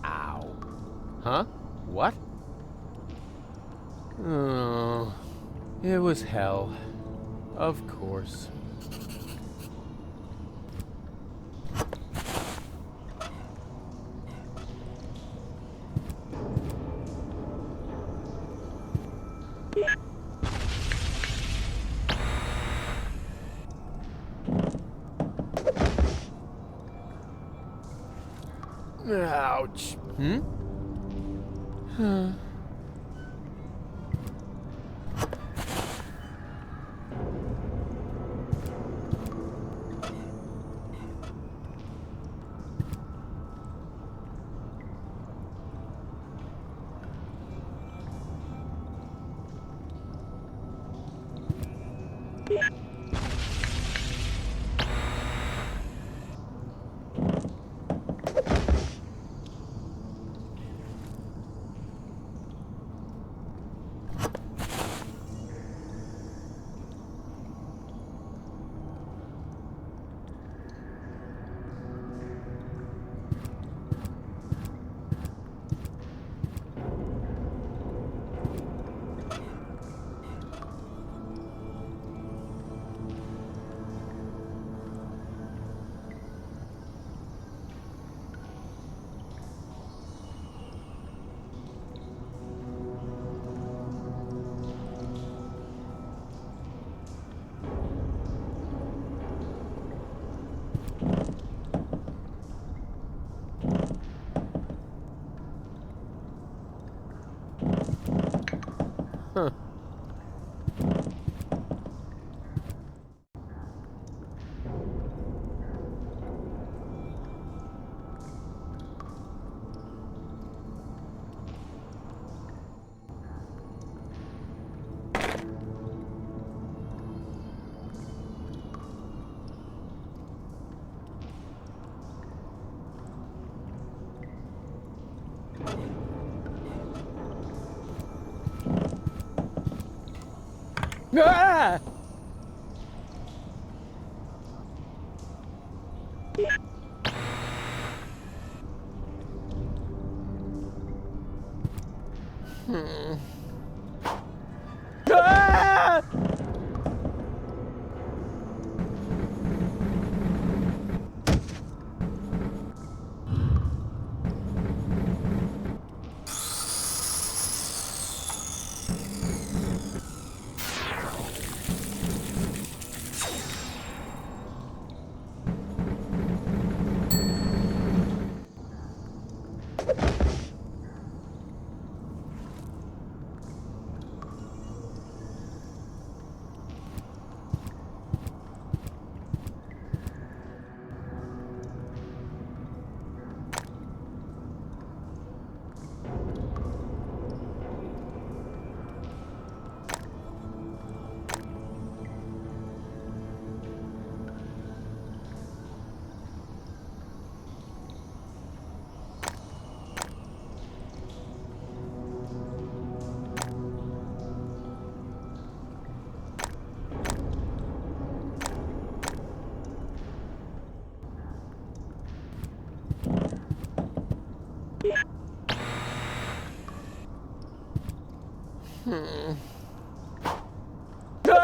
Ow. Huh? What? Oh, it was hell. Of course. Ouch. Huh. Huh. Ah! Ah!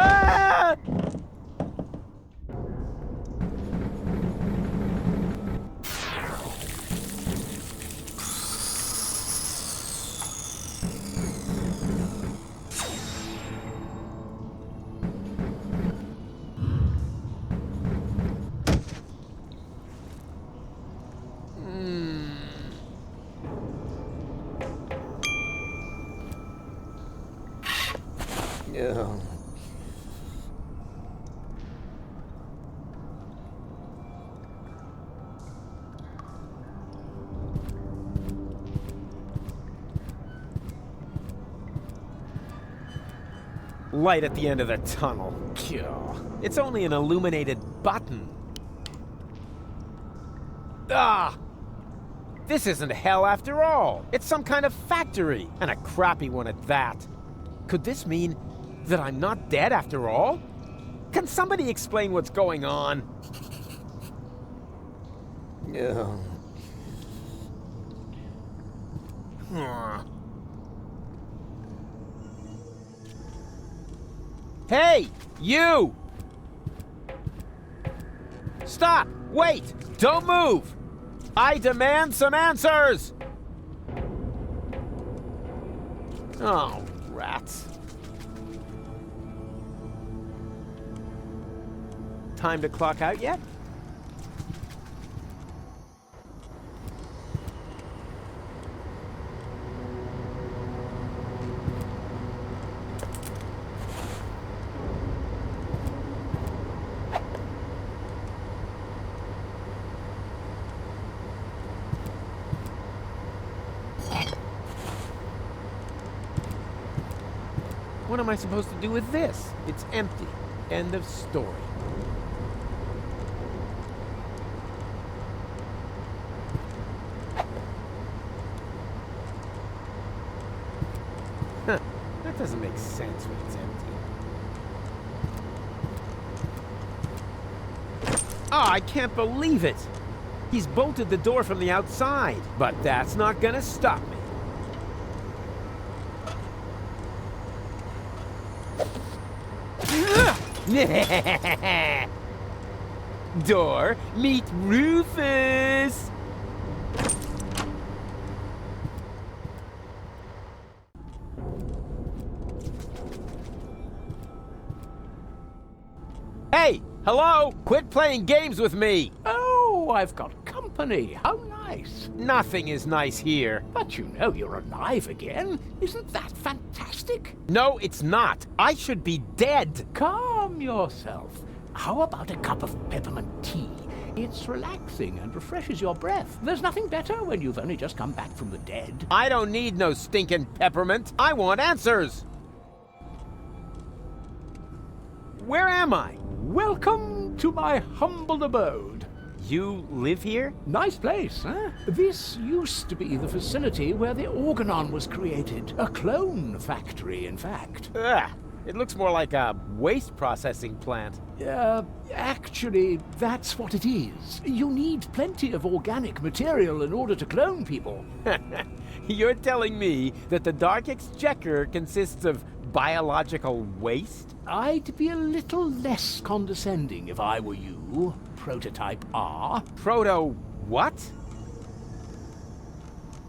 Ah! Yeah. Light at the end of the tunnel. It's only an illuminated button. Ah! This isn't hell after all. It's some kind of factory, and a crappy one at that. Could this mean that I'm not dead after all? Can somebody explain what's going on? Ugh. Hey, you! Stop! Wait! Don't move! I demand some answers! Oh, rats. Time to clock out yet? What am I supposed to do with this? It's empty. End of story. Huh. That doesn't make sense when it's empty. Oh, I can't believe it! He's bolted the door from the outside, but that's not gonna stop me. Door, meet Rufus! Hey! Hello! Quit playing games with me! Oh, I've got company. How nice. Nothing is nice here. But you know you're alive again. Isn't that fantastic? No, it's not. I should be dead. Calm yourself. How about a cup of peppermint tea? It's relaxing and refreshes your breath. There's nothing better when you've only just come back from the dead. I don't need no stinking peppermint. I want answers. Where am I? Welcome to my humble abode. You live here? Nice place, huh? This used to be the facility where the organon was created. A clone factory, in fact. Ugh. It looks more like a waste processing plant. Actually, that's what it is. You need plenty of organic material in order to clone people. You're telling me that the Dark Exchequer consists of biological waste? I'd be a little less condescending if I were you, Prototype R. Proto what?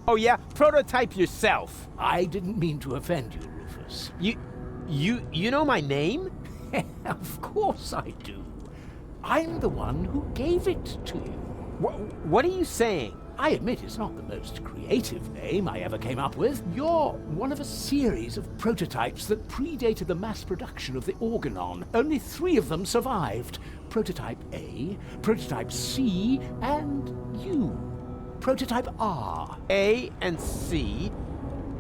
Oh yeah, prototype yourself. I didn't mean to offend you, Rufus. You know my name? Of course I do. I'm the one who gave it to you. What are you saying? I admit it's not the most creative name I ever came up with. You're one of a series of prototypes that predated the mass production of the organon. Only 3 of them survived. Prototype A, Prototype C, and you. Prototype R. A and C,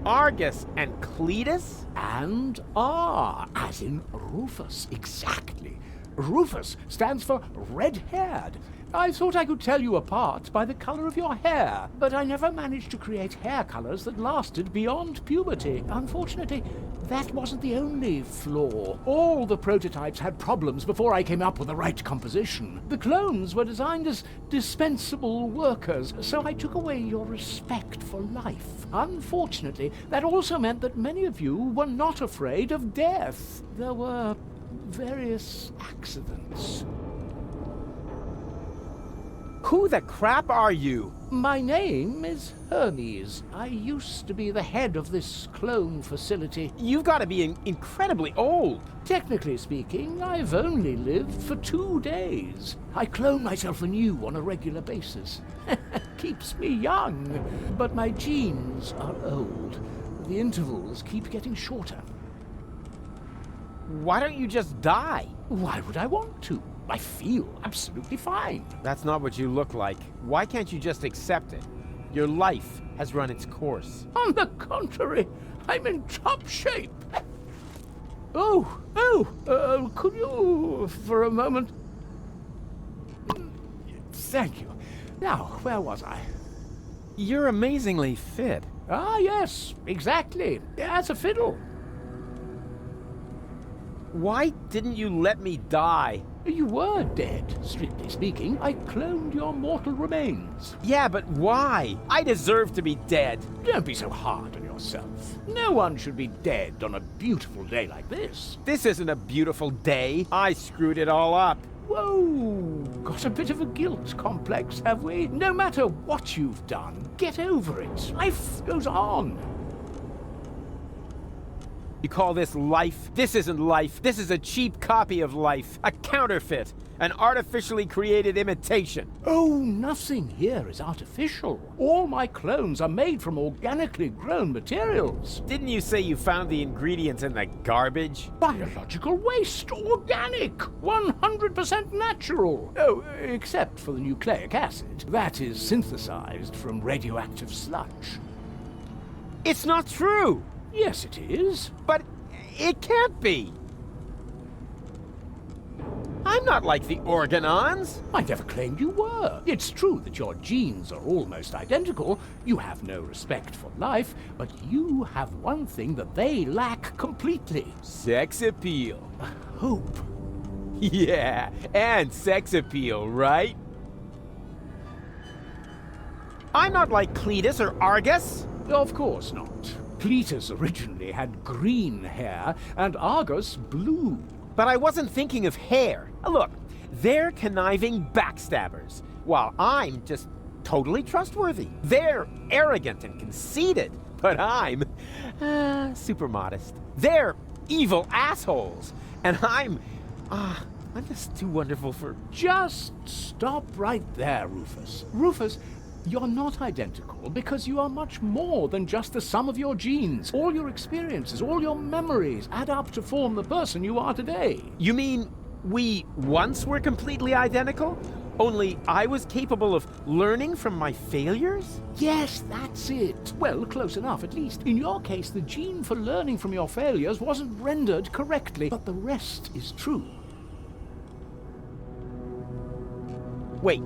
Argus and Cletus? And R, as in Rufus, exactly. Rufus stands for red-haired. I thought I could tell you apart by the color of your hair, but I never managed to create hair colors that lasted beyond puberty. Unfortunately, that wasn't the only flaw. All the prototypes had problems before I came up with the right composition. The clones were designed as dispensable workers, so I took away your respect for life. Unfortunately, that also meant that many of you were not afraid of death. There were various accidents. Who the crap are you? My name is Hermes. I used to be the head of this clone facility. You've got to be incredibly old. Technically speaking, I've only lived for 2 days. I clone myself anew on a regular basis. Keeps me young. But my genes are old. The intervals keep getting shorter. Why don't you just die? Why would I want to? I feel absolutely fine. That's not what you look like. Why can't you just accept it? Your life has run its course. On the contrary, I'm in top shape. Could you, for a moment? Thank you. Now, where was I? You're amazingly fit. Ah, yes, exactly. As a fiddle. Why didn't you let me die? You were dead, strictly speaking. I cloned your mortal remains. Yeah, but why? I deserve to be dead. Don't be so hard on yourself. No one should be dead on a beautiful day like this. This isn't a beautiful day. I screwed it all up. Whoa! Got a bit of a guilt complex, have we? No matter what you've done, get over it. Life goes on. You call this life? This isn't life. This is a cheap copy of life. A counterfeit. An artificially created imitation. Oh, nothing here is artificial. All my clones are made from organically grown materials. Didn't you say you found the ingredients in the garbage? Biological waste, organic, 100% natural. Oh, except for the nucleic acid. That is synthesized from radioactive sludge. It's not true! Yes, it is. But it can't be! I'm not like the Organons! I never claimed you were. It's true that your genes are almost identical. You have no respect for life, but you have one thing that they lack completely. Sex appeal. Hope. Yeah, and sex appeal, right? I'm not like Cletus or Argus. Of course not. Cletus originally had green hair, and Argus blue. But I wasn't thinking of hair. Look, they're conniving backstabbers, while I'm just totally trustworthy. They're arrogant and conceited, but I'm super modest. They're evil assholes, and I'm just too wonderful for... Just stop right there, Rufus. Rufus, you're not identical because you are much more than just the sum of your genes. All your experiences, all your memories add up to form the person you are today. You mean we once were completely identical? Only I was capable of learning from my failures? Yes, that's it. Well, close enough, at least. In your case, the gene for learning from your failures wasn't rendered correctly, but the rest is true. Wait,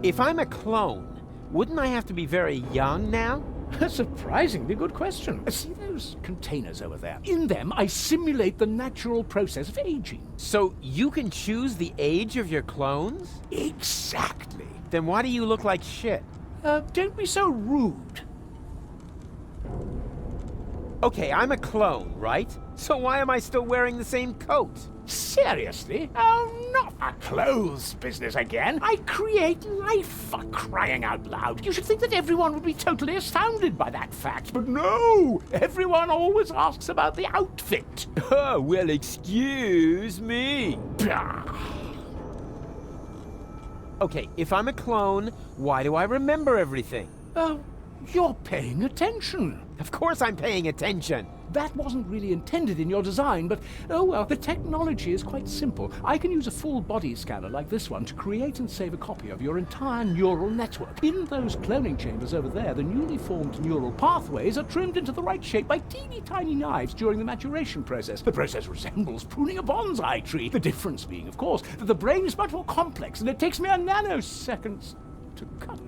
if I'm a clone, wouldn't I have to be very young now? A surprisingly good question. See those containers over there? In them, I simulate the natural process of aging. So you can choose the age of your clones? Exactly. Then why do you look like shit? Don't be so rude. Okay, I'm a clone, right? So why am I still wearing the same coat? Seriously? Oh, not a clothes business again. I create life, for crying out loud. You should think that everyone would be totally astounded by that fact. But no! Everyone always asks about the outfit. Oh, well, excuse me. Okay, if I'm a clone, why do I remember everything? Oh, you're paying attention. Of course I'm paying attention. That wasn't really intended in your design, but oh well, the technology is quite simple. I can use a full body scanner like this one to create and save a copy of your entire neural network. In those cloning chambers over there, the newly formed neural pathways are trimmed into the right shape by teeny tiny knives during the maturation process. The process resembles pruning a bonsai tree. The difference being, of course, that the brain is much more complex and it takes mere nanoseconds to cut.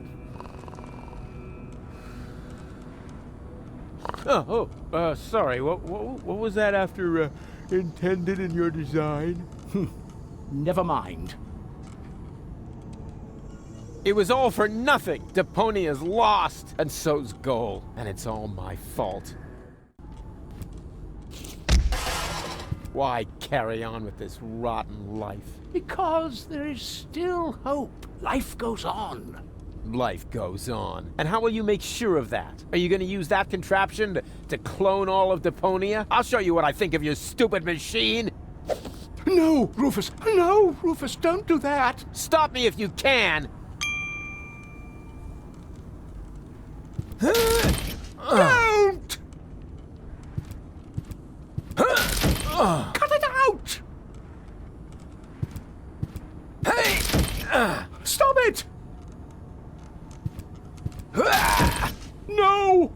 Sorry, what was that after intended in your design? Never mind. It was all for nothing. Deponia's lost, and so's Goal, and it's all my fault. Why carry on with this rotten life? Because there is still hope. Life goes on. Life goes on. And how will you make sure of that? Are you going to use that contraption to clone all of Deponia? I'll show you what I think of your stupid machine. No, Rufus! No, Rufus, don't do that! Stop me if you can! Don't! Cut it out! Hey! Stop it! No!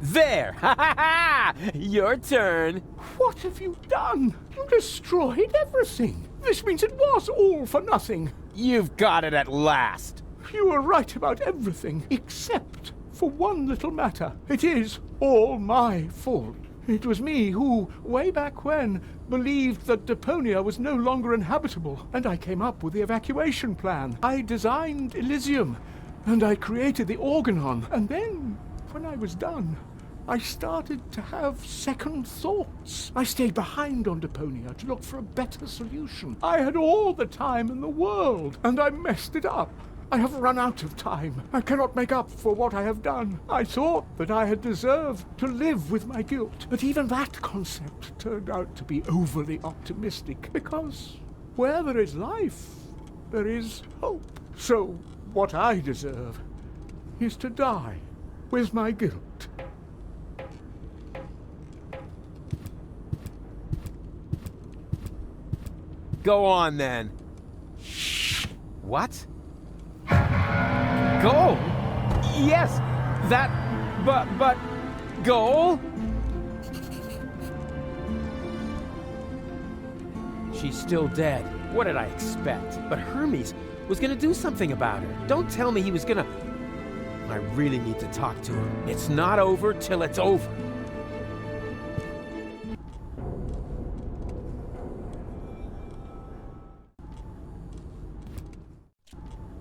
There! Ha ha ha! Your turn! What have you done? You destroyed everything! This means it was all for nothing! You've got it at last! You were right about everything, except for one little matter. It is all my fault. It was me who, way back when, believed that Deponia was no longer inhabitable, and I came up with the evacuation plan. I designed Elysium, and I created the Organon, and then, when I was done, I started to have second thoughts. I stayed behind on Deponia to look for a better solution. I had all the time in the world, and I messed it up. I have run out of time. I cannot make up for what I have done. I thought that I had deserved to live with my guilt, but even that concept turned out to be overly optimistic, because where there is life, there is hope. So what I deserve is to die with my guilt. Go on, then. What? Goal? Yes, that... but... Goal? She's still dead. What did I expect? But Hermes was gonna do something about her. Don't tell me he was gonna... I really need to talk to him. It's not over till it's over.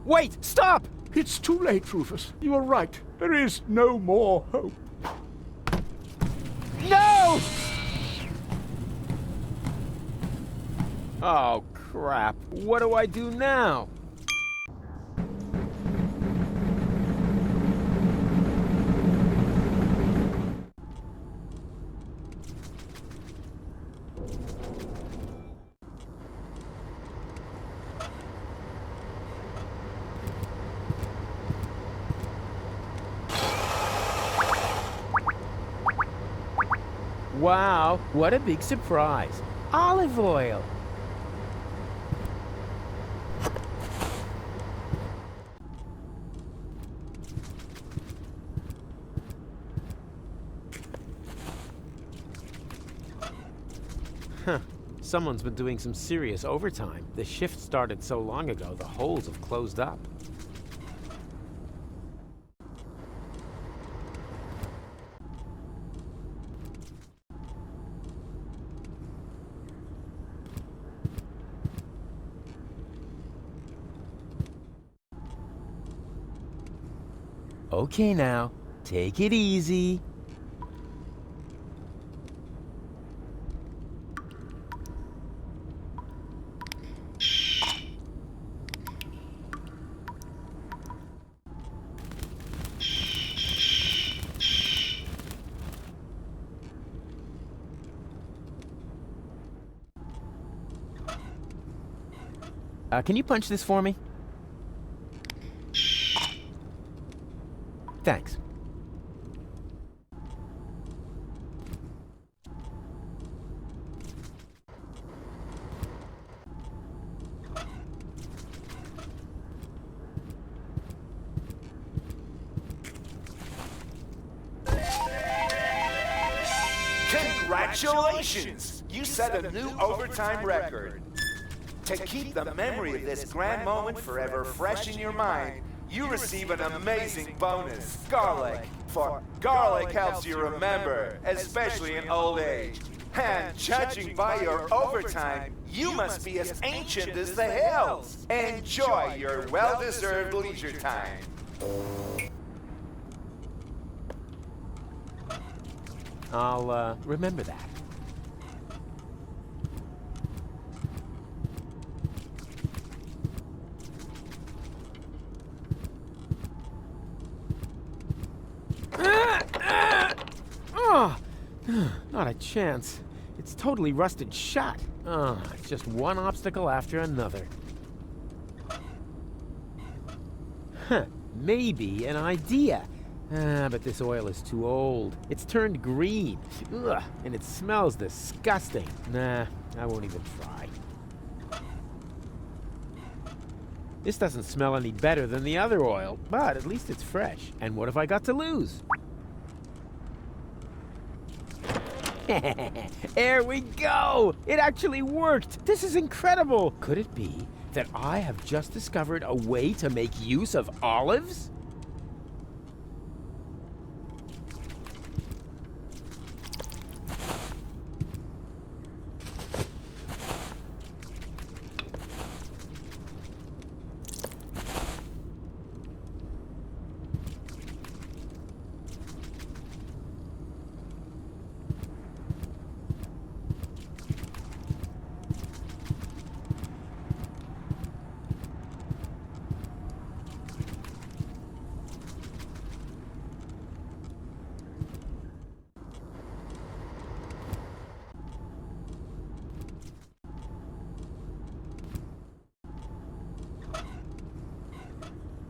Wait! Stop! It's too late, Rufus. You are right. There is no more hope. No! Oh, crap. What do I do now? Wow, what a big surprise. Olive oil. Huh. Someone's been doing some serious overtime. The shift started so long ago, the holes have closed up. Okay now, take it easy. Can you punch this for me? Thanks. Congratulations! You set a new overtime record. To keep the memory of this grand moment forever fresh in your mind, you receive an amazing bonus, garlic. For garlic helps you remember, especially in old age. And judging by your overtime, you must be as ancient as the hills. Enjoy your well-deserved leisure time. I'll, remember that. Oh, not a chance. It's totally rusted shut. Oh, it's just one obstacle after another. Huh, maybe an idea. But this oil is too old. It's turned green. Ugh, and it smells disgusting. Nah, I won't even try. This doesn't smell any better than the other oil, but at least it's fresh. And what have I got to lose? There we go! It actually worked! This is incredible! Could it be that I have just discovered a way to make use of olives?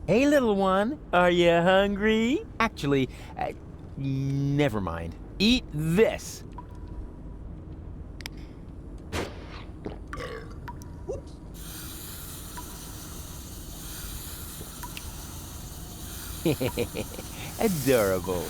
Hey, little one, are you hungry? Actually, never mind. Eat this. Adorable.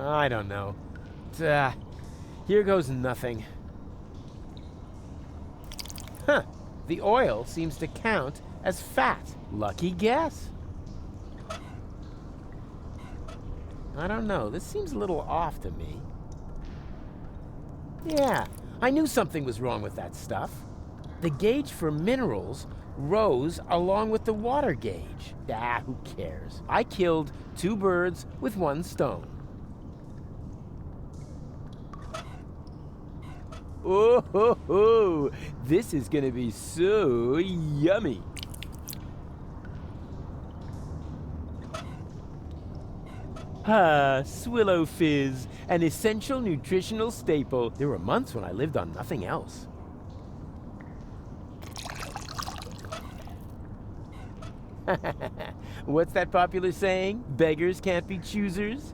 I don't know. Here goes nothing. Huh. The oil seems to count as fat. Lucky guess. I don't know. This seems a little off to me. Yeah, I knew something was wrong with that stuff. The gauge for minerals rose along with the water gauge. Who cares? I killed 2 birds with 1 stone. Oh, ho, ho. This is gonna be so yummy. Swillow Fizz, an essential nutritional staple. There were months when I lived on nothing else. What's that popular saying? Beggars can't be choosers?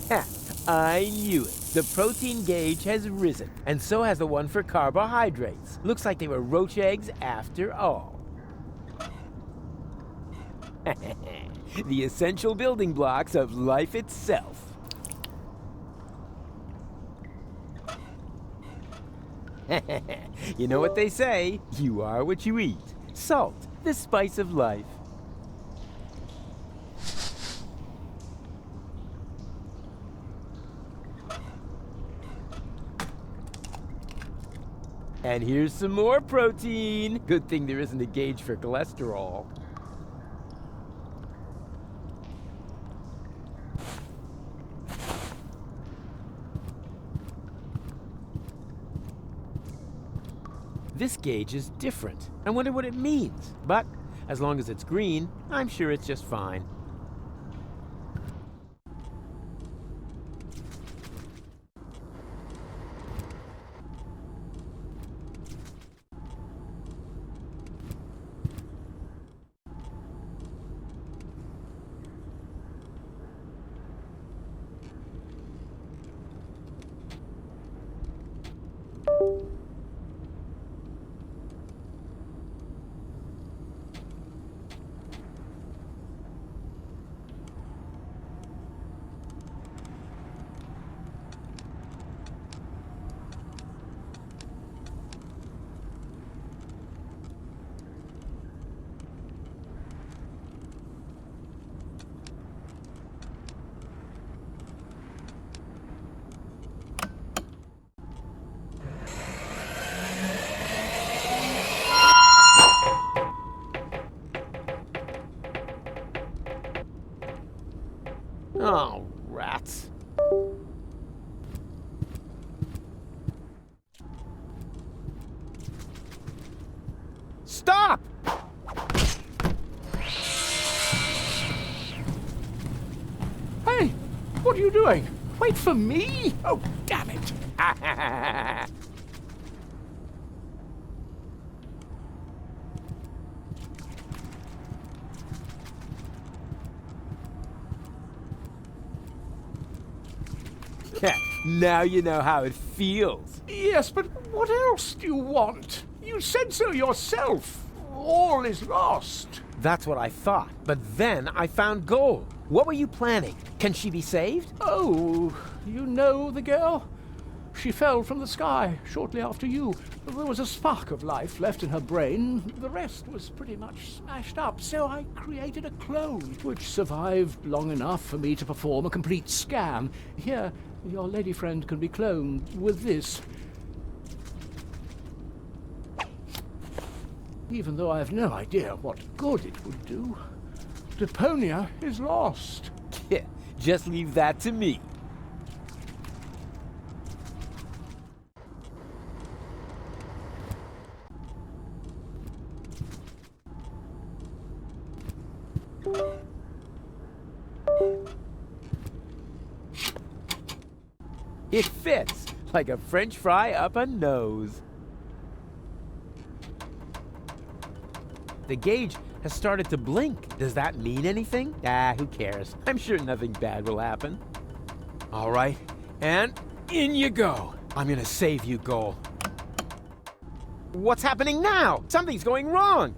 Ha! I knew it. The protein gauge has risen, and so has the one for carbohydrates. Looks like they were roach eggs after all. The essential building blocks of life itself. You know what they say? You are what you eat. Salt, the spice of life. And here's some more protein. Good thing there isn't a gauge for cholesterol. This gauge is different. I wonder what it means. But as long as it's green, I'm sure it's just fine. Oh, rats. Stop! Hey, what are you doing? Wait for me? Oh, damn it. Now you know how it feels. Yes, but what else do you want? You said so yourself. All is lost. That's what I thought. But then I found Goal. What were you planning? Can she be saved? Oh, you know the girl? She fell from the sky shortly after you. There was a spark of life left in her brain. The rest was pretty much smashed up, so I created a clone, which survived long enough for me to perform a complete scan. Here, your lady friend can be cloned with this. even though I have no idea what good it would do. Deponia is lost. Yeah, just leave that to me. It fits like a French fry up a nose. The gauge has started to blink. Does that mean anything? Ah, who cares? I'm sure nothing bad will happen. All right, and in you go. I'm gonna save you, Goal. What's happening now? Something's going wrong.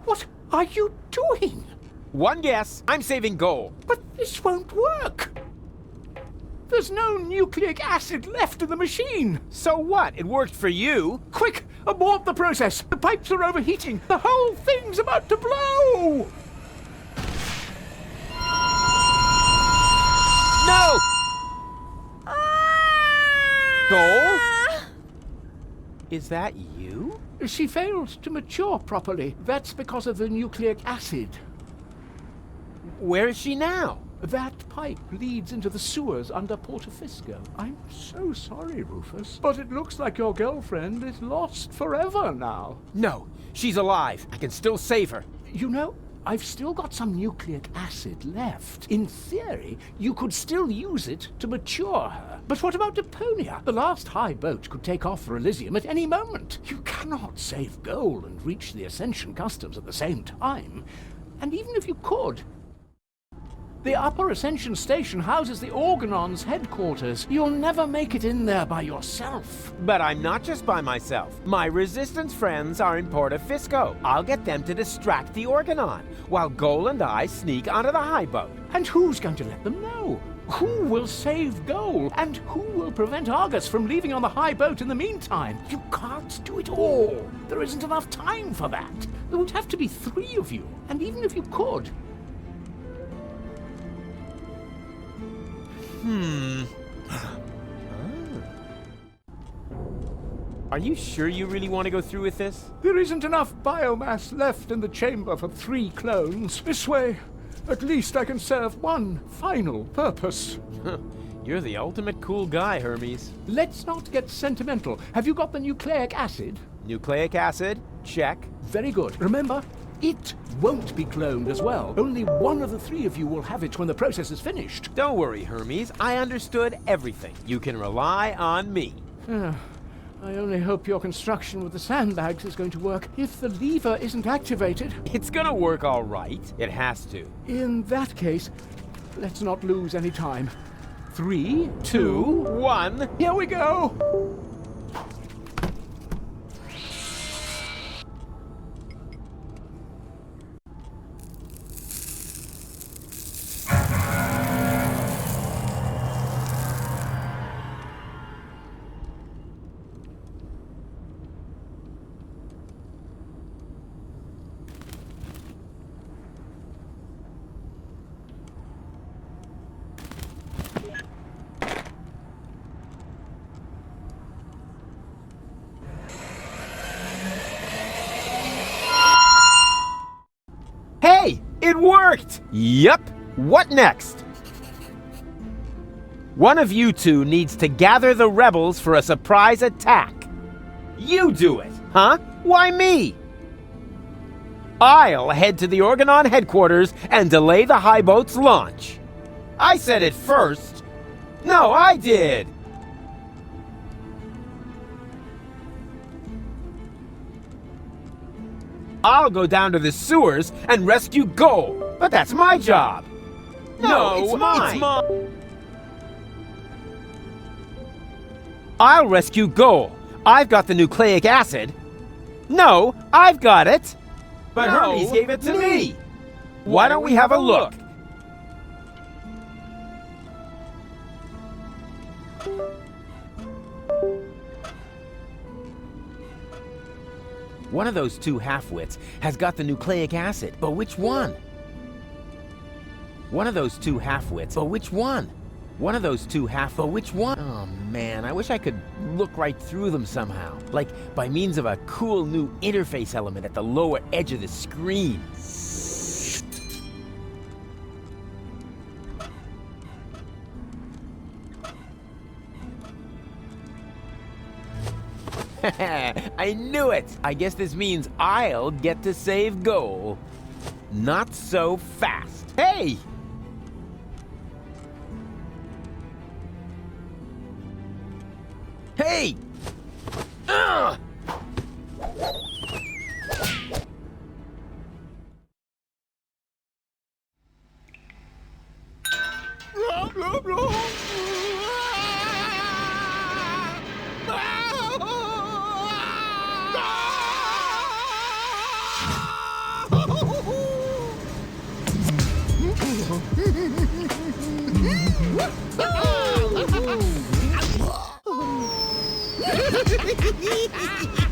What are you doing? One guess. I'm saving Goal. But this won't work. There's no nucleic acid left in the machine. So what? It worked for you. Quick, abort the process. The pipes are overheating. The whole thing's about to blow. No! Goal? Is that you? She failed to mature properly. That's because of the nucleic acid. Where is she now? That pipe leads into the sewers under Portofisco. I'm so sorry, Rufus, but it looks like your girlfriend is lost forever now. No, she's alive. I can still save her. You know, I've still got some nucleic acid left. In theory, you could still use it to mature her. But what about Deponia? The last high boat could take off for Elysium at any moment. You cannot save Goal and reach the Ascension Customs at the same time. And even if you could, the Upper Ascension Station houses the Organon's headquarters. You'll never make it in there by yourself. But I'm not just by myself. My Resistance friends are in Portofisco. I'll get them to distract the Organon, while Goal and I sneak onto the high boat. And who's going to let them know? Who will save Goal? And who will prevent Argus from leaving on the high boat in the meantime? You can't do it all. There isn't enough time for that. There would have to be 3 of you. And even if you could, Are you sure you really want to go through with this? there isn't enough biomass left in the chamber for 3 clones. This way, at least I can serve one final purpose. You're the ultimate cool guy, Hermes. Let's not get sentimental. Have you got the nucleic acid? Nucleic acid? Check. Very good. Remember, it won't be cloned as well. Only one of the 3 of you will have it when the process is finished. Don't worry, Hermes. I understood everything. You can rely on me. I only hope your construction with the sandbags is going to work. If the lever isn't activated, It's gonna work all right. It has to. in that case, let's not lose any time. 3, 2, 1. here we go! Hey! It worked! Yup. What next? One of you 2 needs to gather the rebels for a surprise attack. You do it, huh? Why me? I'll head to the Organon headquarters and delay the high boat's launch. I said it first. No, I did. I'll go down to the sewers and rescue Goal, but that's my job. No, it's mine. I'll rescue Goal. I've got the nucleic acid. No, I've got it. But No, Hermes gave it to me. Why don't we have a look? One of those 2 half-wits has got the nucleic acid, but which one? One of those 2 half-wits, but which one? One of those two but which one? Oh man, I wish I could look right through them somehow. Like by means of a cool new interface element at the lower edge of the screen. I knew it! I guess this means I'll get to save Goal. Not so fast. Hey! Hey! Ugh! Oh!